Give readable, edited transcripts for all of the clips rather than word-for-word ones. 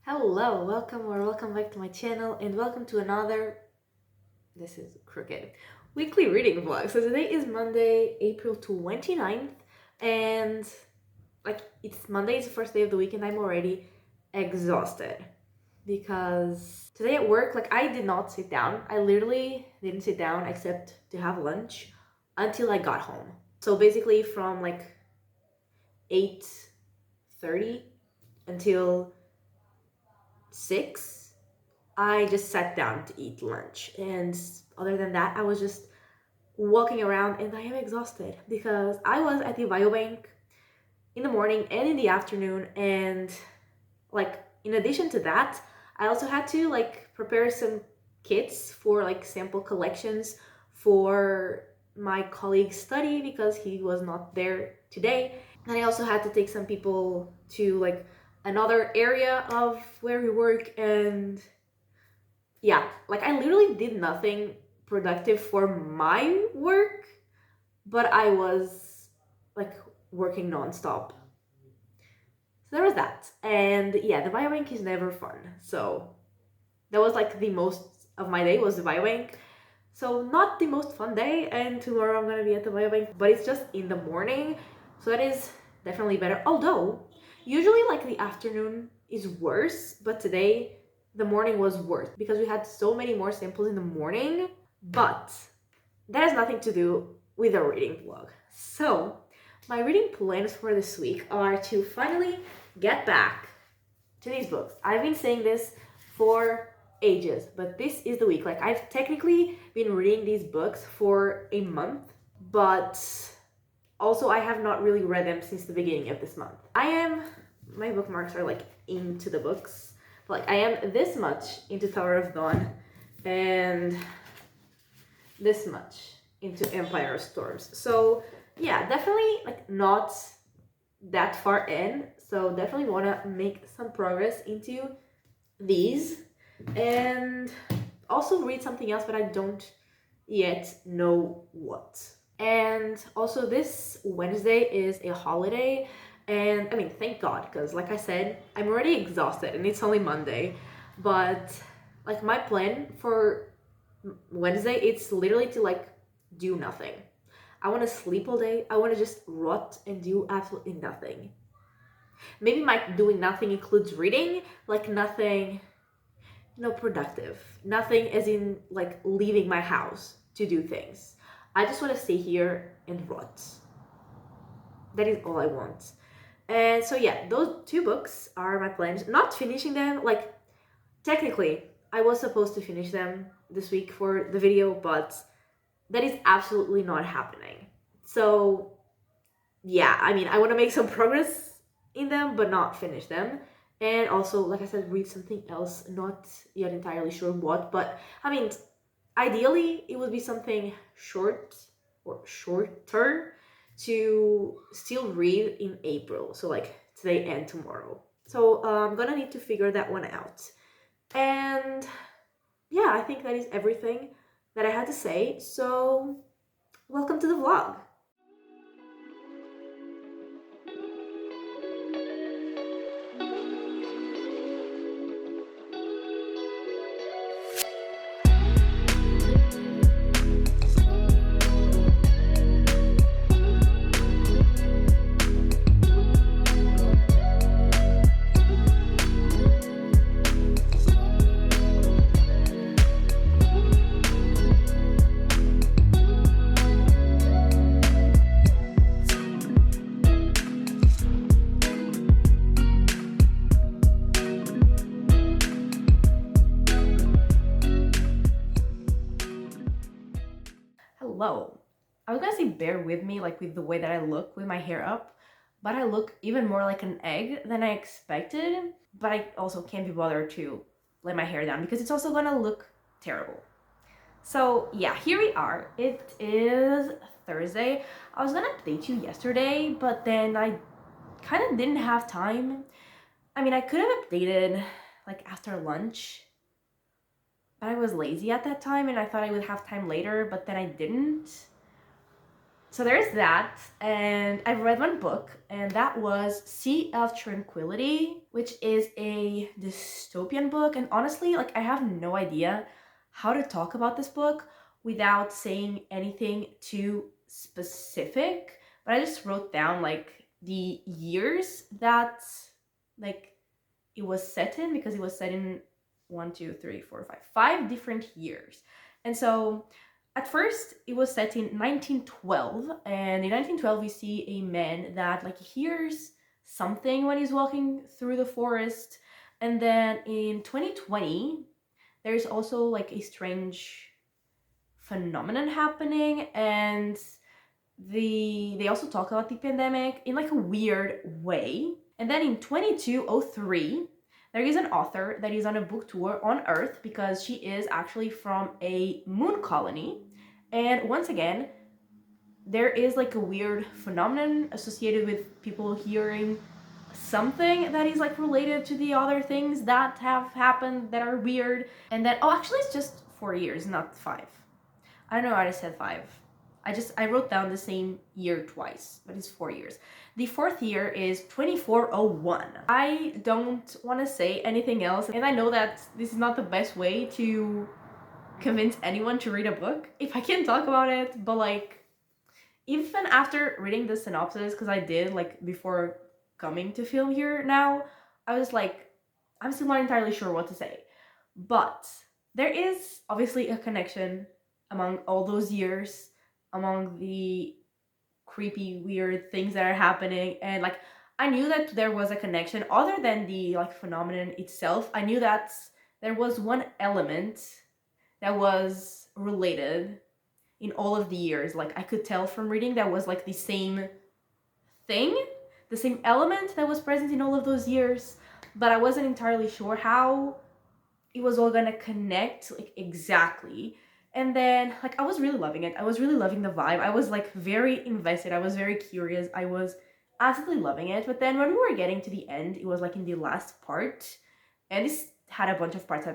Hello, welcome back to my channel and welcome to another, this is crooked, weekly reading vlog. So today is Monday, April 29th, and it's Monday, it's the first day of the week and I'm already exhausted because today at work, I did not sit down. I literally didn't sit down except to have lunch until I got home. So basically from 8:30 until 6, I just sat down to eat lunch. And other than that, I was just walking around and I am exhausted because I was at the biobank in the morning and in the afternoon. And in addition to that, I also had to prepare some kits for sample collections for my colleague's study because he was not there today. And I also had to take some people to another area of where we work. And yeah, I literally did nothing productive for my work, but I was working nonstop. So there was that. And yeah, the biobank is never fun. So that was the most of my day was the biobank. So not the most fun day, and tomorrow I'm gonna be at the biobank, but it's just in the morning. So that is definitely better. Although usually the afternoon is worse, but today the morning was worse because we had so many more samples in the morning. But that has nothing to do with a reading vlog. So my reading plans for this week are to finally get back to these books. I've been saying this for ages, but this is the week. I've technically been reading these books for a month, but also I have not really read them since the beginning of this month. My bookmarks are into the books. I am this much into Tower of Dawn and this much into Empire of Storms. So yeah, definitely not that far in. So definitely want to make some progress into these and also read something else, but I don't yet know what. And also this Wednesday is a holiday, and I mean, thank God, because like I said, I'm already exhausted and it's only Monday. But my plan for Wednesday, it's literally to do nothing. I want to sleep all day. I want to just rot and do absolutely nothing. Maybe my doing nothing includes reading, nothing, productive. Nothing as in leaving my house to do things. I just want to stay here and rot. That is all I want. And so yeah, those two books are my plans. Not finishing them, technically, I was supposed to finish them this week for the video, but that is absolutely not happening. So yeah, I mean, I want to make some progress in them, but not finish them. And also, like I said, read something else, not yet entirely sure what, but I mean, ideally, it would be something short or shorter to still read in April. So today and tomorrow. So I'm gonna need to figure that one out. And yeah, I think that is everything that I had to say. So welcome to the vlog. Hello. I was gonna say bear with me with the way that I look with my hair up, but I look even more like an egg than I expected. But I also can't be bothered to lay my hair down because it's also gonna look terrible. So yeah, here we are. It is Thursday. I was gonna update you yesterday, but then I kind of didn't have time. I mean, I could have updated after lunch, but I was lazy at that time and I thought I would have time later, but then I didn't. So there's that, and I've read one book, and that was Sea of Tranquility, which is a dystopian book. And honestly, like, I have no idea how to talk about this book without saying anything too specific. But I just wrote down like the years that like it was set in, because it was set in one, two, three, four, five different years. And so at first it was set in 1912, and in 1912 we see a man that like hears something when he's walking through the forest. And then in 2020 there's also like a strange phenomenon happening, and they also talk about the pandemic in like a weird way. And then in 2203, there is an author that is on a book tour on Earth because she is actually from a moon colony. And once again, there is like a weird phenomenon associated with people hearing something that is like related to the other things that have happened that are weird. And then, oh, actually, it's just 4 years, not five. I don't know why I said five. I wrote down the same year twice, but it's 4 years. The fourth year is 2401. I don't want to say anything else, and I know that this is not the best way to convince anyone to read a book if I can talk about it, but like, even after reading the synopsis, because I did like before coming to film here now, I was like, I'm still not entirely sure what to say. But there is obviously a connection among all those years, among the creepy, weird things that are happening. And like, I knew that there was a connection other than the like phenomenon itself. I knew that there was one element that was related in all of the years. Like, I could tell from reading that was like the same thing, the same element that was present in all of those years, but I wasn't entirely sure how it was all gonna connect like exactly. And then like, I was really loving it. I was really loving the vibe. I was like very invested. I was very curious. I was absolutely loving it. But then when we were getting to the end, it was like in the last part, and this had a bunch of parts.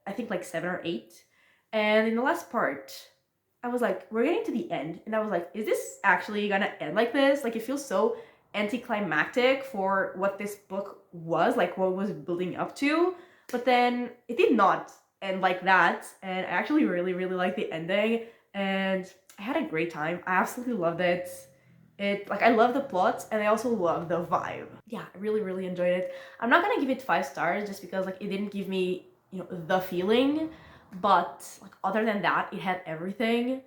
I think like 7 or 8. And in the last part, I was like, we're getting to the end, and I was like, is this actually gonna end like this? Like, it feels so anticlimactic for what this book was, like what it was building up to. But then it did not end like that, and I actually really, really liked the ending, and I had a great time. I absolutely loved it. It like, I love the plot, and I also love the vibe. Yeah, I really, really enjoyed it. I'm not gonna give it 5 stars just because like it didn't give me, the feeling, but like, other than that, it had everything.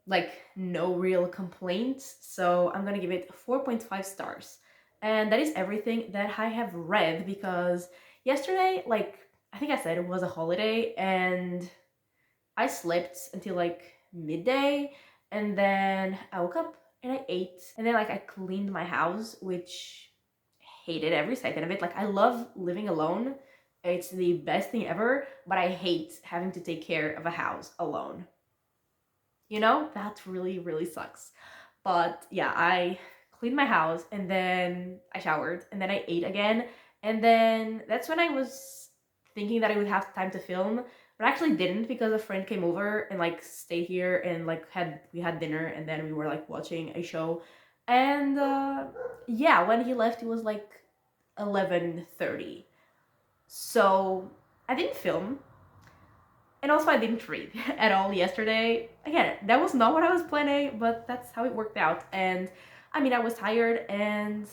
Like, no real complaints. So I'm gonna give it 4.5 stars. And that is everything that I have read, because yesterday, like, I think I said it was a holiday, and I slept until like midday, and then I woke up and I ate, and then like I cleaned my house, which hated every second of it. Like, I love living alone. It's the best thing ever, but I hate having to take care of a house alone. That really, really sucks. But yeah, I cleaned my house, and then I showered, and then I ate again. And then that's when I was thinking that I would have time to film, but I actually didn't, because a friend came over and like stayed here, and like we had dinner, and then we were like watching a show. And yeah, when he left it was like 11:30. So I didn't film, and also I didn't read at all yesterday. Again, that was not what I was planning, but that's how it worked out. And I mean, I was tired, and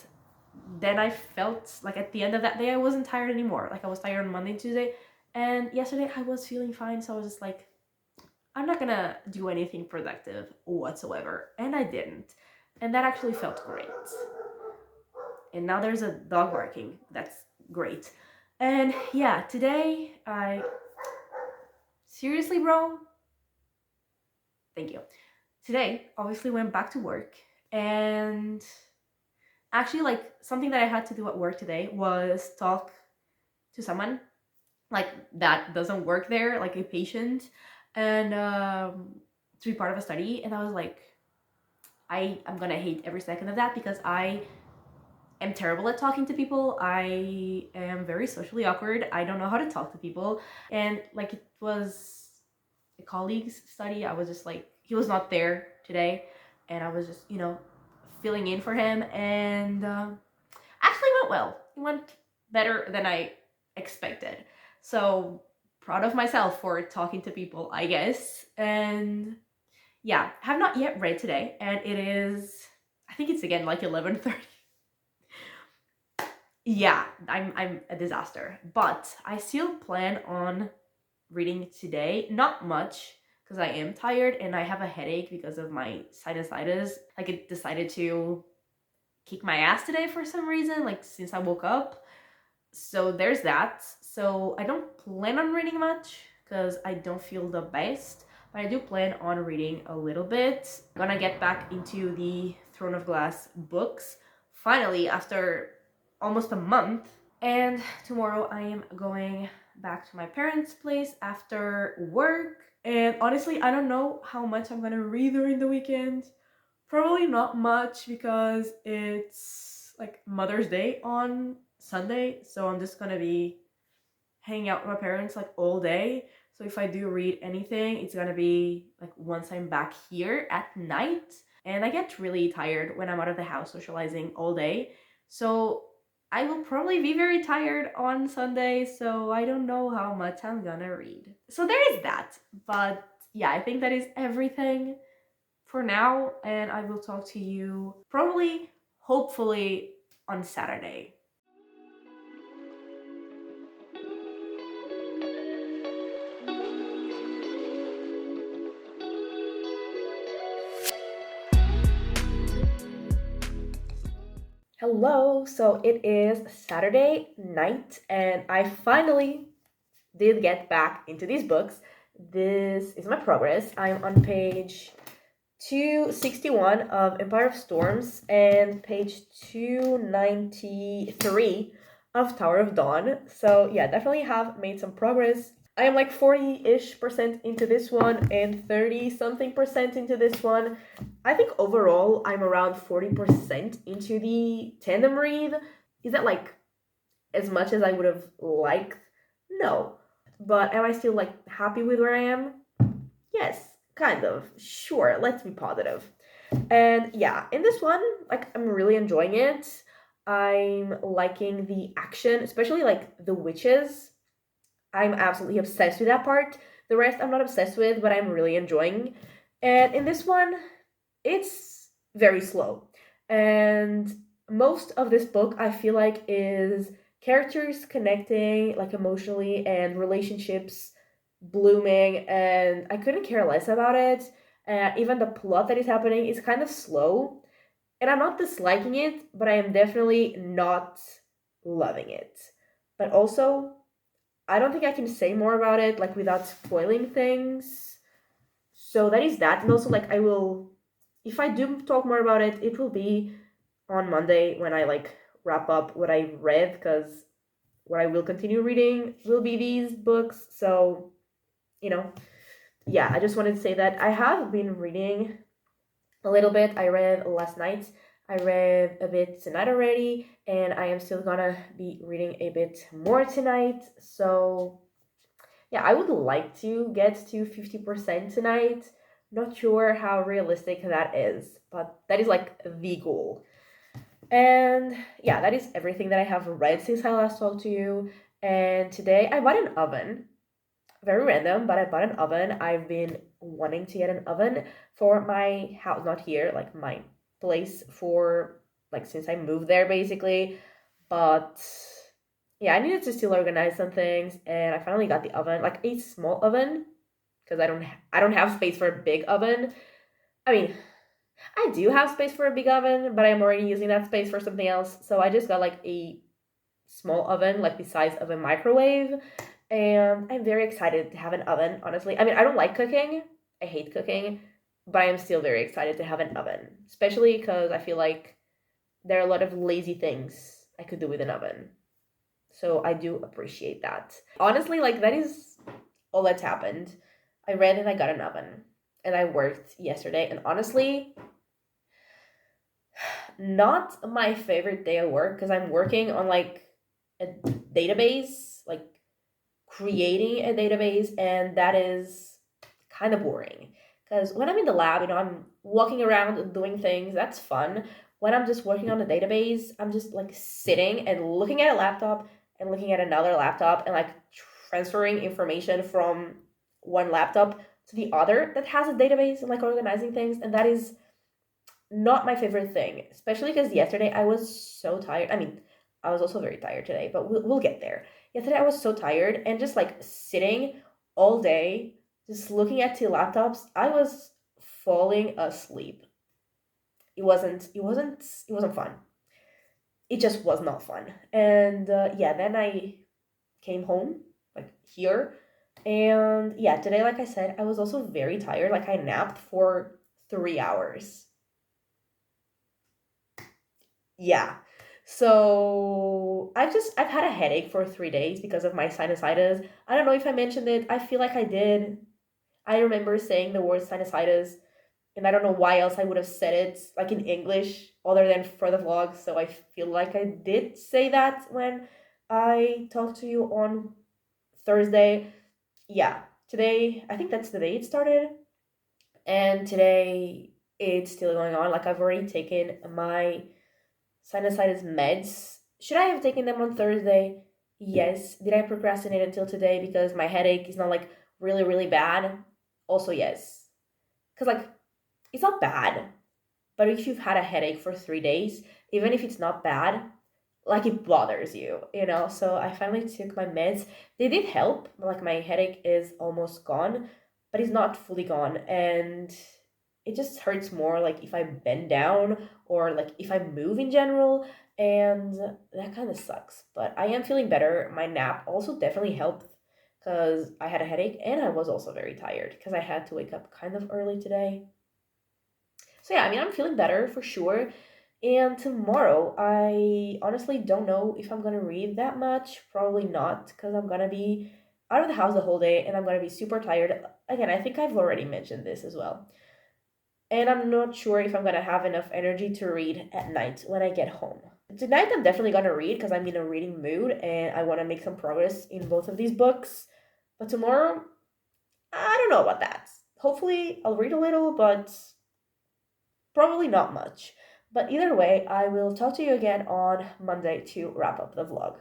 then I felt like at the end of that day I wasn't tired anymore. Like, I was tired on Monday and Tuesday, and yesterday I was feeling fine. So I was just like, I'm not gonna do anything productive whatsoever. And I didn't. And that actually felt great. And now there's a dog barking. That's great. And yeah, today I seriously, bro? Thank you. Today, obviously, went back to work, and actually, like, something that I had to do at work today was talk to someone, like, that doesn't work there, like a patient, and to be part of a study. And I was like, I'm gonna hate every second of that, because I am terrible at talking to people. I am very socially awkward. I don't know how to talk to people. And like, it was a colleague's study. I was just like, he was not there today, and I was just, filling in for him, and actually went well. It went better than I expected. So proud of myself for talking to people, I guess. And yeah, have not yet read today, and it is, I think it's again like 11:30. Yeah, I'm a disaster, but I still plan on reading today. Not much because I am tired and I have a headache because of my sinusitis. Like it decided to kick my ass today for some reason, like since I woke up. So there's that. So I don't plan on reading much because I don't feel the best, but I do plan on reading a little bit. I'm gonna get back into the Throne of Glass books finally after almost a month. And tomorrow I am going back to my parents' place after work. And honestly, I don't know how much I'm gonna read during the weekend. Probably not much because it's like Mother's Day on Sunday, so I'm just gonna be hanging out with my parents like all day. So if I do read anything, it's gonna be like once I'm back here at night. And I get really tired when I'm out of the house socializing all day. So I will probably be very tired on Sunday, so I don't know how much I'm gonna read. So there is that. But yeah, I think that is everything for now, and I will talk to you probably, hopefully, on Saturday. Hello, so it is Saturday night, and I finally did get back into these books. This is my progress. I'm on page 261 of Empire of Storms and page 293 of Tower of Dawn. So, yeah, definitely have made some progress. I am like 40-ish% into this one and 30 something percent into this one. I think overall I'm around 40% into the tandem read. Is that like as much as I would have liked? No. But am I still like happy with where I am? Yes, kind of. Sure, let's be positive. And yeah, in this one, like I'm really enjoying it. I'm liking the action, especially like the witches. I'm absolutely obsessed with that part. The rest I'm not obsessed with, but I'm really enjoying. And in this one, it's very slow. And most of this book I feel like is characters connecting like emotionally and relationships blooming, and I couldn't care less about it. Even the plot that is happening is kind of slow, and I'm not disliking it, but I am definitely not loving it. But also, I don't think I can say more about it like without spoiling things. So that is that. And also like I will, if I do talk more about it, it will be on Monday when I like wrap up what I read, because what I will continue reading will be these books. So, you know, yeah, I just wanted to say that I have been reading a little bit. I read last night. I read a bit tonight already, and I am still gonna be reading a bit more tonight. So, yeah, I would like to get to 50% tonight. Not sure how realistic that is, but that is like the goal. And yeah, that is everything that I have read since I last talked to you. And today I bought an oven. Very random, but I bought an oven. I've been wanting to get an oven for my house, not here, like my place for like since I moved there basically. But yeah, I needed to still organize some things, and I finally got the oven, like a small oven, because I don't have space for a big oven. I mean, I do have space for a big oven, but I'm already using that space for something else. So I just got like a small oven, like the size of a microwave. And I'm very excited to have an oven, honestly. I mean, I don't like cooking. I hate cooking, but I am still very excited to have an oven, especially because I feel like there are a lot of lazy things I could do with an oven. So I do appreciate that. Honestly, like that is all that's happened. I read and I got an oven. And I worked yesterday, and honestly, not my favorite day at work because I'm working on like a database, like creating a database, and that is kind of boring because when I'm in the lab, I'm walking around doing things, that's fun. When I'm just working on a database, I'm just like sitting and looking at a laptop and looking at another laptop and like transferring information from one laptop to the other that has a database and like organizing things. And that is not my favorite thing, especially because yesterday I was so tired. I mean, I was also very tired today, but we'll get there. Yesterday I was so tired and just like sitting all day, just looking at two laptops, I was falling asleep. It wasn't fun. It just was not fun. And yeah, then I came home, like here. And yeah, today, like I said, I was also very tired. Like I napped for 3 hours. Yeah. So I've had a headache for 3 days because of my sinusitis. I don't know if I mentioned it. I feel like I did. I remember saying the word sinusitis, and I don't know why else I would have said it like in English other than for the vlog. So I feel like I did say that when I talked to you on Thursday. Yeah, today I think that's the day it started, and today it's still going on. Like I've already taken my sinusitis meds. Should I have taken them on Thursday? Yes. Did I procrastinate until today because my headache is not like really, really bad? Also, yes. Because, like, it's not bad, but if you've had a headache for 3 days, even if it's not bad, like it bothers you, you know? So I finally took my meds. They did help. Like, my headache is almost gone, but it's not fully gone. And it just hurts more like if I bend down or like if I move in general, and that kind of sucks. But I am feeling better. My nap also definitely helped because I had a headache and I was also very tired because I had to wake up kind of early today. So yeah, I mean, I'm feeling better for sure. And tomorrow, I honestly don't know if I'm gonna read that much. Probably not, because I'm gonna be out of the house the whole day and I'm gonna be super tired. Again, I think I've already mentioned this as well. And I'm not sure if I'm gonna have enough energy to read at night when I get home. Tonight, I'm definitely gonna read because I'm in a reading mood and I wanna make some progress in both of these books. But tomorrow, I don't know about that. Hopefully, I'll read a little, but probably not much. But either way, I will talk to you again on Monday to wrap up the vlog.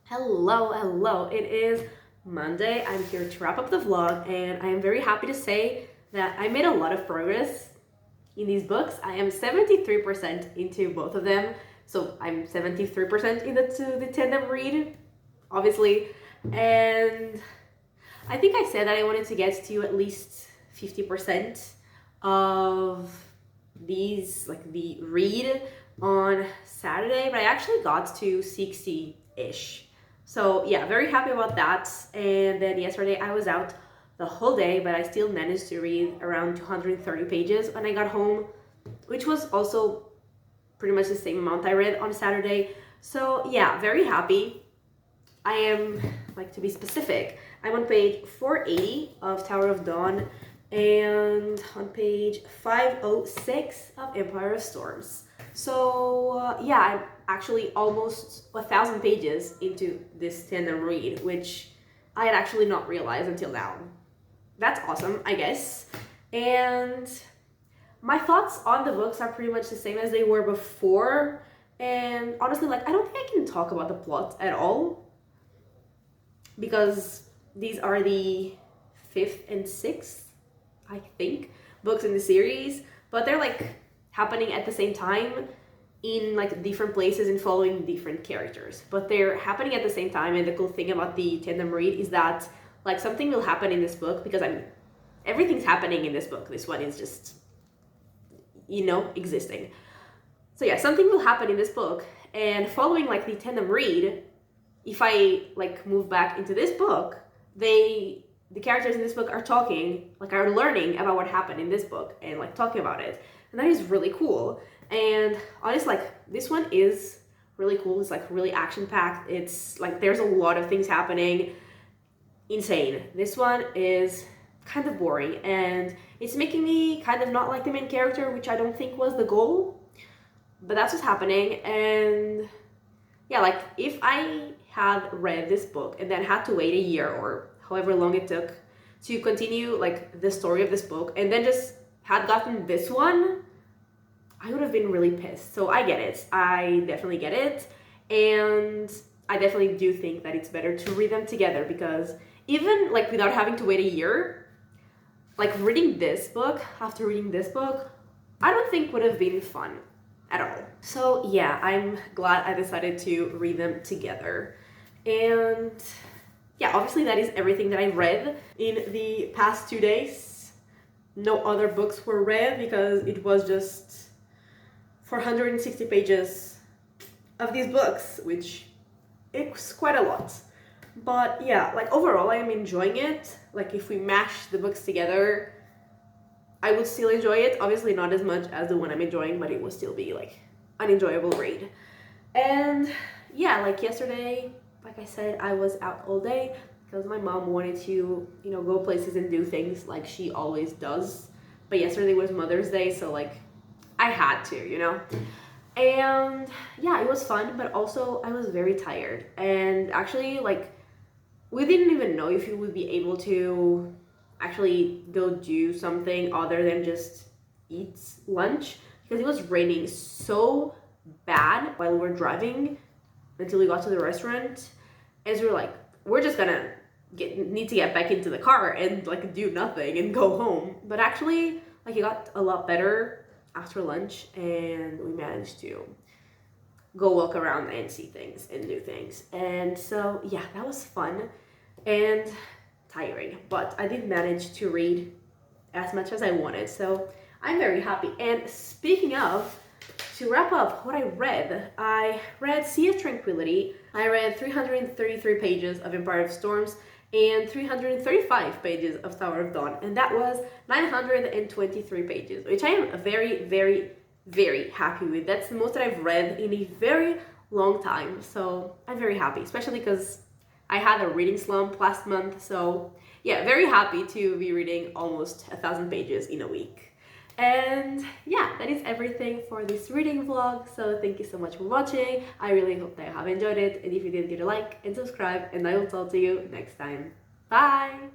Hello, hello. It is Monday. I'm here to wrap up the vlog, and I am very happy to say that I made a lot of progress in these books. I am 73% into both of them. So I'm 73% into the tandem read, obviously. And I think I said that I wanted to get to at least 50% of these, like the read on Saturday, but I actually got to 60-ish. So yeah, very happy about that. And then yesterday I was out the whole day, but I still managed to read around 230 pages when I got home, which was also pretty much the same amount I read on Saturday. So yeah, very happy. I am, like to be specific, I'm on page 480 of Tower of Dawn and on page 506 of Empire of Storms. So yeah, I'm actually almost 1,000 pages into this tandem read, which I had actually not realized until now. That's awesome, I guess. And my thoughts on the books are pretty much the same as they were before. And honestly, like, I don't think I can talk about the plot at all because these are the fifth and sixth I think, books in the series, but they're like happening at the same time in like different places and following different characters, but they're happening at the same time. And the cool thing about the tandem read is that like something will happen in this book, because everything's happening in this book. This one is just, existing. So yeah, something will happen in this book, and following like the tandem read, if I like move back into this book, the characters in this book are talking, like are learning about what happened in this book and like talking about it. And that is really cool. And honestly, like this one is really cool. It's like really action packed. It's like there's a lot of things happening. Insane. This one is kind of boring, and it's making me kind of not like the main character, which I don't think was the goal, but that's what's happening. And yeah, like if I had read this book and then had to wait a year or however long it took to continue like the story of this book, and then just had gotten this one, I would have been really pissed. So I get it. I definitely get it. And I definitely do think that it's better to read them together, because even like without having to wait a year, like reading this book after reading this book, I don't think would have been fun at all. So yeah, I'm glad I decided to read them together. And yeah, obviously that is everything that I read in the past 2 days. No other books were read because it was just 460 pages of these books, which it's quite a lot. But yeah, like overall I am enjoying it. Like if we mash the books together, I would still enjoy it. Obviously not as much as the one I'm enjoying, but it will still be like an enjoyable read. And yeah, like yesterday, like I said, I was out all day because my mom wanted to, go places and do things like she always does. But yesterday was Mother's Day, so like I had to. And yeah, it was fun, but also I was very tired. And actually, like, we didn't even know if we would be able to actually go do something other than just eat lunch, because it was raining so bad while we were driving until we got to the restaurant. As we were like, we're just gonna need to get back into the car and like do nothing and go home. But actually, like, it got a lot better after lunch, and we managed to go walk around and see things and do things. And so yeah, that was fun and tiring, but I did manage to read as much as I wanted, so I'm very happy. And speaking of, to wrap up what I read Sea of Tranquility. I read 333 pages of Empire of Storms and 335 pages of Tower of Dawn, and that was 923 pages, which I am very, very, very happy with. That's the most that I've read in a very long time, so I'm very happy, especially because I had a reading slump last month. So yeah, very happy to be reading almost 1,000 pages in a week. And yeah, that is everything for this reading vlog. So thank you so much for watching. I really hope that you have enjoyed it, and if you did, give it a like and subscribe, and I will talk to you next time. Bye!